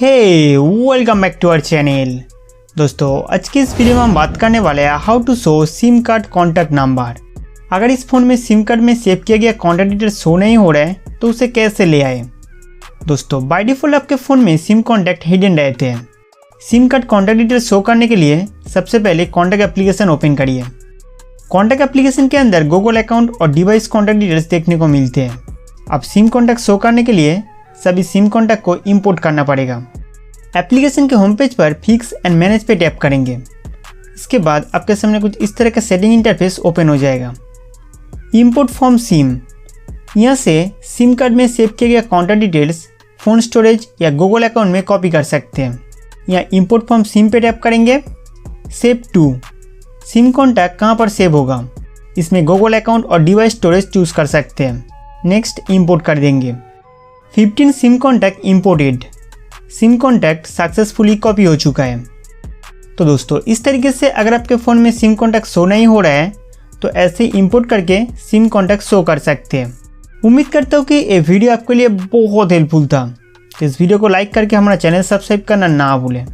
Hey welcome back to our channel. दोस्तों आज की इस वीडियो में हम बात करने वाले हैं how to show SIM card contact number. अगर इस फ़ोन में सिम कार्ड में सेव किया गया कॉन्टैक्ट डिटेल्स शो नहीं हो रहा है तो उसे कैसे ले आए। दोस्तों बाय डिफ़ॉल्ट आपके फ़ोन में सिम कॉन्टैक्ट हिडन रहते हैं। SIM card contact details show करने के लिए सबसे पहले कॉन्टैक्ट एप्लीकेशन ओपन करिए। कॉन्टैक्ट एप्लीकेशन के अंदर गूगल अकाउंट और डिवाइस कॉन्टैक्ट डिटेल्स देखने को मिलते हैं। अब सिम कॉन्टैक्ट शो करने के लिए सभी सिम कॉन्टैक्ट को इंपोर्ट करना पड़ेगा। एप्लीकेशन के होम पेज पर फिक्स एंड मैनेज पे टैप करेंगे। इसके बाद आपके सामने कुछ इस तरह का सेटिंग इंटरफेस ओपन हो जाएगा। इंपोर्ट फ्रॉम सिम, यहाँ से सिम कार्ड में सेव किया गया कॉन्टैक्ट डिटेल्स फ़ोन स्टोरेज या गूगल अकाउंट में कॉपी कर सकते हैं। यहाँ इंपोर्ट फ्रॉम सिम पे टैप करेंगे। सेव टू, सिम कॉन्टैक्ट कहाँ पर सेव होगा, इसमें गूगल अकाउंट और डिवाइस स्टोरेज चूज़ कर सकते हैं। नेक्स्ट इंपोर्ट कर देंगे। 15 SIM contact imported, SIM contact successfully copy हो चुका है। तो दोस्तों इस तरीके से अगर आपके फ़ोन में सिम कॉन्टैक्ट शो नहीं हो रहा है तो ऐसे इंपोर्ट करके सिम कॉन्टैक्ट शो कर सकते हैं। उम्मीद करता हूँ कि ये वीडियो आपके लिए बहुत हेल्पफुल था। तो इस वीडियो को लाइक करके हमारा चैनल सब्सक्राइब करना ना भूलें।